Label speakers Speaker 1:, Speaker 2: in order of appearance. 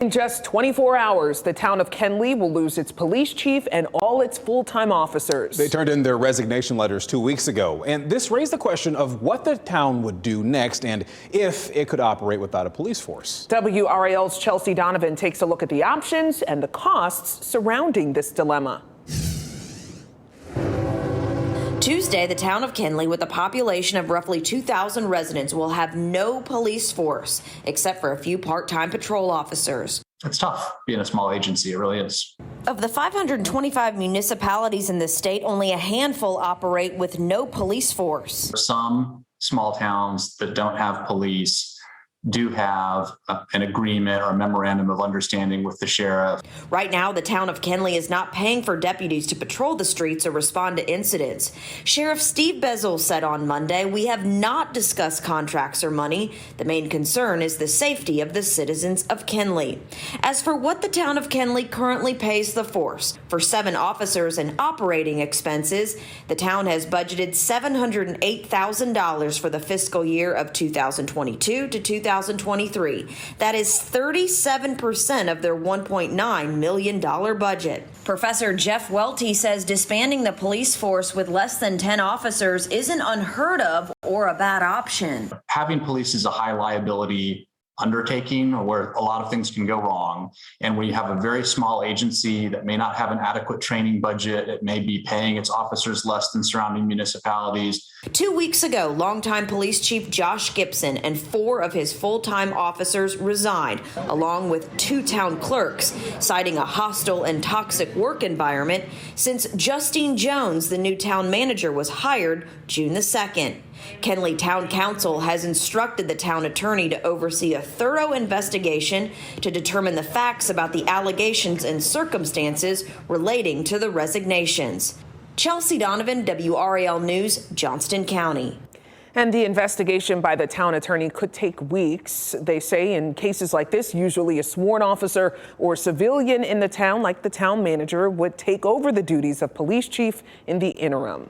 Speaker 1: In just 24 hours, the town of Kenly will lose its police chief and all its full-time officers.
Speaker 2: They turned in their resignation letters 2 weeks ago, and this raised the question of what the town would do next and if it could operate without a police force.
Speaker 1: WRAL's Chelsea Donovan takes a look at the options and the costs surrounding this dilemma.
Speaker 3: Tuesday, the town of Kenly, with a population of roughly 2,000 residents, will have no police force except for a few part-time patrol officers.
Speaker 4: It's tough being a small agency. It really is.
Speaker 3: Of the 525 municipalities in the state, only a handful operate with no police force.
Speaker 4: Some small towns that don't have police do have an agreement or a memorandum of understanding with the sheriff.
Speaker 3: Right now, the town of Kenly is not paying for deputies to patrol the streets or respond to incidents. Sheriff Steve Bezel said on Monday, "We have not discussed contracts or money. The main concern is the safety of the citizens of Kenly." As for what the town of Kenly currently pays the force, for 7 officers and operating expenses, the town has budgeted $708,000 for the fiscal year of 2022 to 2023. That is 37% of their $1.9 million budget. Professor Jeff Welty says disbanding the police force with less than 10 officers isn't unheard of or a bad option.
Speaker 4: Having police is a high liability undertaking where a lot of things can go wrong. And when you have a very small agency that may not have an adequate training budget, it may be paying its officers less than surrounding municipalities.
Speaker 3: 2 weeks ago, longtime police chief Josh Gibson and 4 of his full-time officers resigned, along with 2 town clerks, citing a hostile and toxic work environment since Justine Jones, the new town manager, was hired June the 2nd. Kenly Town Council has instructed the town attorney to oversee a thorough investigation to determine the facts about the allegations and circumstances relating to the resignations. Chelsea Donovan, WRAL News, Johnston County.
Speaker 1: And the investigation by the town attorney could take weeks. They say in cases like this, usually a sworn officer or civilian in the town, like the town manager, would take over the duties of police chief in the interim.